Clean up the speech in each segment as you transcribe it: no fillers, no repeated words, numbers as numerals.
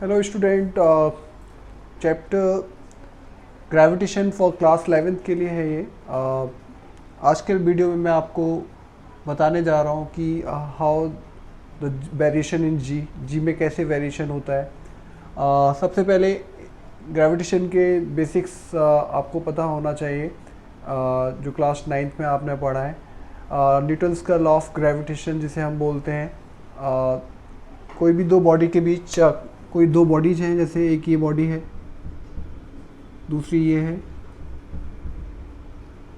Hello student, chapter gravitation for class 11th के लिए है ये। आज के वीडियो में मैं आपको बताने जा रहा हूँ कि हाउ द वेरिएशन इन जी में कैसे वेरिएशन होता है। सबसे पहले ग्रेविटेशन के बेसिक्स आपको पता होना चाहिए, जो क्लास 9th में आपने पढ़ा है। न्यूटन्स का लॉ ऑफ ग्रेविटेशन जिसे हम बोलते हैं। कोई भी दो बॉडी के बीच कोई दो बॉडीज हैं, जैसे एक ये बॉडी है, दूसरी ये है,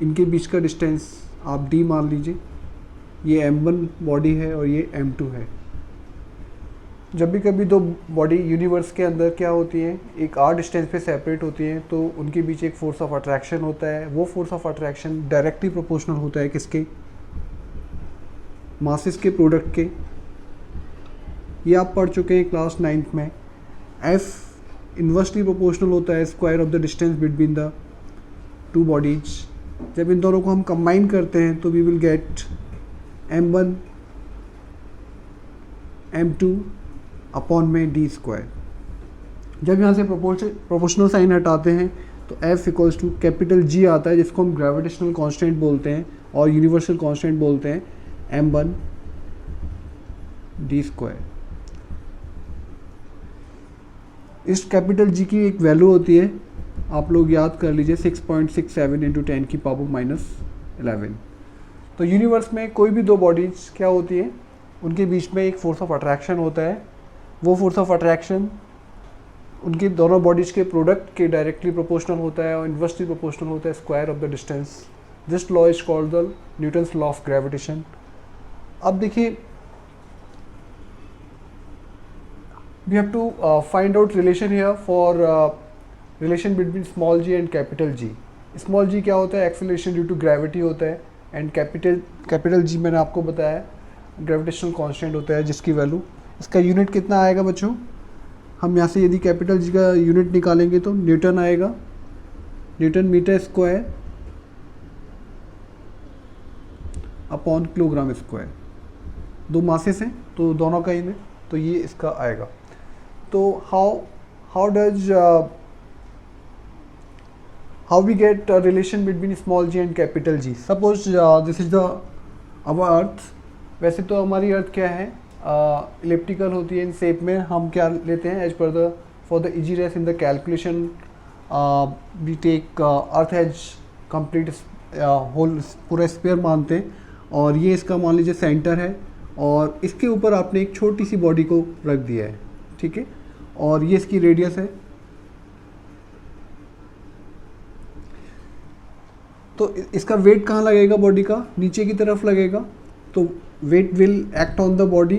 इनके बीच का डिस्टेंस आप d मान लीजिए। ये m1 बॉडी है और ये m2 है। जब भी कभी दो बॉडी यूनिवर्स के अंदर क्या होती हैं, एक r डिस्टेंस पे सेपरेट होती हैं, तो उनके बीच एक फोर्स ऑफ अट्रैक्शन होता है। वो force of attraction directly proportional होता है किसके? मासेस के प्रोडक्ट के। ये आप पढ़ चुके हैं क्लास 9th में। F इन्वर्सली प्रोपोर्शनल होता है square of the distance between the two bodies. जब इन दोनों को हम कंबाइन करते हैं तो we will get m1 m2 upon में d स्क्वायर। जब यहाँ से प्रोपोर्शनल साइन हटाते हैं तो F equals to capital G आता है, जिसको हम ग्रेविटेशनल कांस्टेंट बोलते हैं और यूनिवर्सल कांस्टेंट बोलते हैं m1 d स्क्वायर। इस कैपिटल G की एक वैल्यू होती है, आप लोग याद कर लीजिए, 6.67 इंटू 10 की पावर -11। तो यूनिवर्स में कोई भी दो बॉडीज क्या होती है, उनके बीच में एक फोर्स ऑफ अट्रैक्शन होता है। वो फोर्स ऑफ अट्रैक्शन उनकी दोनों बॉडीज के प्रोडक्ट के डायरेक्टली प्रोपोर्शनल होता है और इन्वर्सली प्रोपोर्शनल होता है square of the distance. This law is called the Newton's law of gravitation. अब देखिए, we have to find out relation here for relation between small g and capital G। small g क्या होता है? acceleration due to gravity होता है। and capital G मैंने आपको बताया ग्रेविटेशनल कांस्टेंट होता है, जिसकी वैल्यू, इसका यूनिट कितना आएगा बच्चों? हम यहाँ से यदि कैपिटल G का यूनिट निकालेंगे तो न्यूटन आएगा, newton metre square upon kilogram square. दो मासेस हैं तो दोनों का यूनिट, तो ये इसका आएगा। तो how we get a relation between small g and capital G? Suppose this is our earth। वैसे तो हमारी अर्थ क्या है, इलिप्टिकल होती है इन शेप में। हम क्या लेते हैं, as per the for the easiness in the calculation we take earth as complete whole, पूरा स्फीयर मानते हैं। और ये इसका मान लीजिए सेंटर है और इसके ऊपर आपने एक छोटी सी बॉडी को रख दिया है, ठीक है, और ये इसकी रेडियस है। तो इसका वेट कहाँ लगेगा बॉडी का? नीचे की तरफ लगेगा। तो weight will act on the body,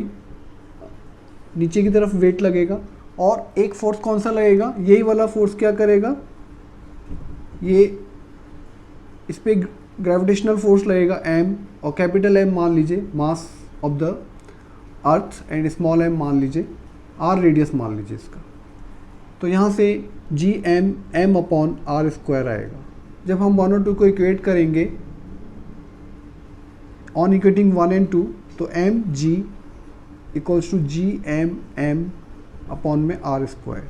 नीचे की तरफ वेट लगेगा। और एक फोर्स कौन सा लगेगा? यही वाला फोर्स क्या करेगा, ये इस पे ग्रेविटेशनल फोर्स लगेगा m, और कैपिटल M मान लीजिए mass of the earth and small m मान लीजिए r रेडियस मान लीजिए इसका। तो यहाँ से G M m upon r square आएगा। जब हम 1 और 2 को इक्वेट करेंगे ऑन इक्वेटिंग 1 and 2, तो m g equals to G M m upon में r स्क्वायर।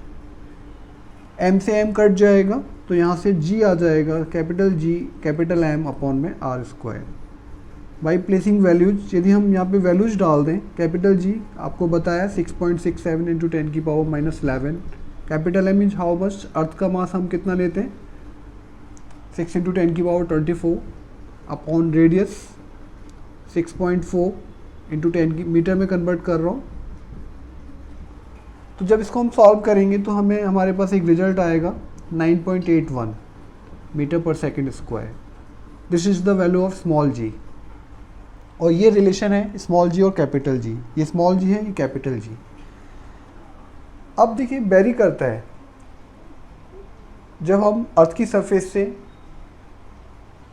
m से m कट जाएगा तो यहाँ से g आ जाएगा, capital G capital M upon में r square. By placing values, यदि हम यहाँ पे वैल्यूज डाल दें, कैपिटल G आपको बताया 6.67 इंटू 10 की power -11। Capital M is how much? Earth का मास हम कितना लेते हैं, 6 इंटू 10 की पावर 24 अपॉन रेडियस 6.4 इंटू 10 की, मीटर में कन्वर्ट कर रहा हूँ। तो जब इसको हम सॉल्व करेंगे तो हमें हमारे पास एक रिजल्ट आएगा 9.81 मीटर पर second square. This is the value of small g। और ये रिलेशन है स्मॉल g और कैपिटल G। ये स्मॉल g है, ये कैपिटल G। अब देखिए, वेरी करता है। जब हम अर्थ की सरफेस से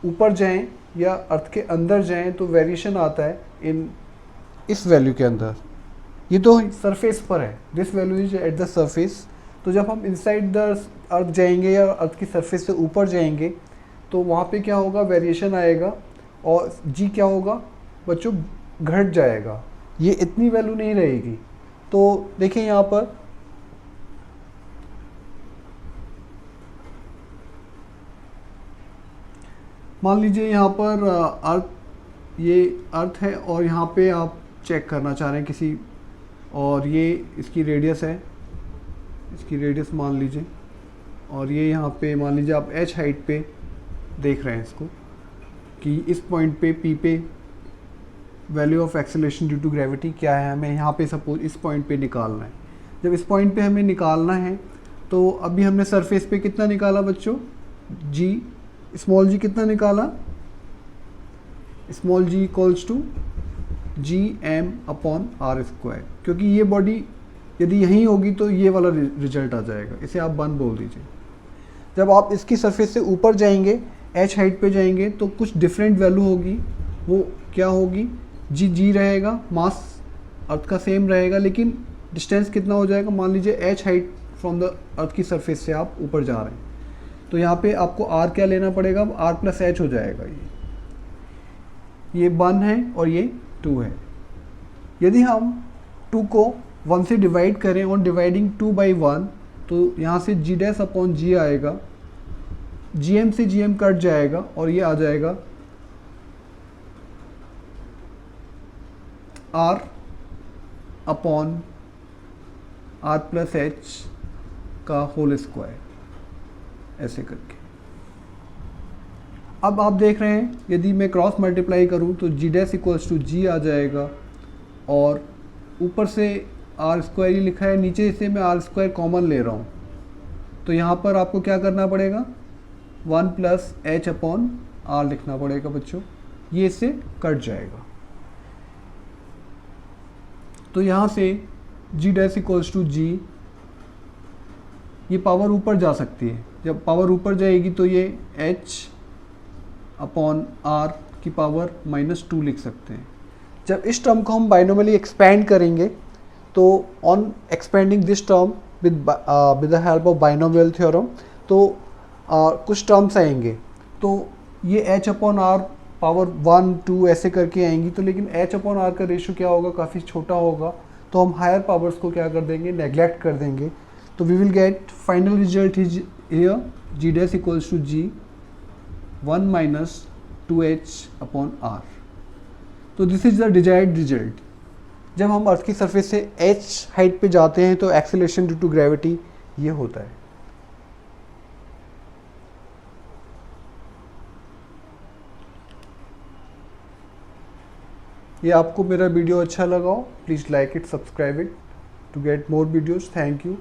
ऊपर जाएं या अर्थ के अंदर जाएं तो वेरिएशन आता है इन इस वैल्यू के अंदर। ये तो सरफेस पर है, this value is at the surface. तो जब हम इनसाइड द अर्थ जाएंगे या अर्थ की सरफेस से ऊपर जाएंगे तो वहाँ पे क्या होगा, वेरिएशन आएगा और G क्या होगा बच्चों, घट जाएगा। ये इतनी वैल्यू नहीं रहेगी। तो देखिए यहाँ पर मान लीजिए यहाँ पर अर्थ, ये अर्थ है और यहाँ पे आप चेक करना चाह रहे हैं किसी, और ये इसकी रेडियस है, इसकी रेडियस मान लीजिए, और ये यहाँ पे मान लीजिए आप h हाइट पे देख रहे हैं इसको कि इस पॉइंट पे p पे value of acceleration due to gravity क्या है, हमें यहाँ पे सपोज इस पॉइंट पे निकालना है। जब इस पॉइंट पे हमें निकालना है तो अभी हमने सरफेस पे कितना निकाला बच्चों, g, स्मॉल g कितना निकाला, small g equals to G M upon R square, क्योंकि ये बॉडी यदि यहीं होगी तो ये वाला रिजल्ट आ जाएगा, इसे आप 1 बोल दीजिए। जब आप इसकी सरफेस से ऊपर जाएंगे, h हाइट पे जाएंगे, तो कुछ डिफरेंट वैल्यू होगी, वो क्या होगी, जी रहेगा, मास अर्थ का सेम रहेगा, लेकिन डिस्टेंस कितना हो जाएगा, मान लीजिए h height from the earth की सरफेस से आप ऊपर जा रहे हैं, तो यहाँ पे आपको r क्या लेना पड़ेगा, r प्लस h हो जाएगा, ये 1 है और ये 2 है। यदि हम 2 को 1 से डिवाइड करें ऑन डिवाइडिंग 2 बाई 1, तो यहाँ से जी डैश अपॉन जी आएगा, जी एम से जी एम कट जाएगा और ये आ जाएगा R upon R plus H का होल स्क्वायर, ऐसे करके। अब आप देख रहे हैं यदि मैं क्रॉस मल्टीप्लाई करूं तो जी डैश इक्वल्स टू जी आ जाएगा, और ऊपर से आर स्क्वायर ही लिखा है, नीचे से मैं आर स्क्वायर कॉमन ले रहा हूं, तो यहाँ पर आपको क्या करना पड़ेगा, 1 प्लस एच अपॉन आर लिखना पड़ेगा बच्चों, ये इससे कट जाएगा। तो यहाँ से जी डैश इक्वल्स टू जी, ये पावर ऊपर जा सकती है, जब पावर ऊपर जाएगी तो ये h अपॉन आर की पावर -2 लिख सकते हैं। जब इस टर्म को हम बाइनोमियली एक्सपेंड करेंगे तो on expanding this term with the help of binomial theorem, तो कुछ टर्म्स आएंगे, तो ये h अपॉन आर पावर 1 2 ऐसे करके आएंगी, तो लेकिन h अपॉन आर का रेशियो क्या होगा, काफ़ी छोटा होगा, तो हम हायर पावर्स को क्या कर देंगे, नेग्लेक्ट कर देंगे। तो we will get final result is here G dash equals to G 1 minus 2h upon R. तो this is the desired result. जब हम अर्थ की सरफेस से h हाइट पे जाते हैं तो एक्सेलरेशन ड्यू टू ग्रेविटी ये होता है। ये आपको मेरा वीडियो अच्छा लगा हो, please like it, subscribe it to get more videos. Thank you.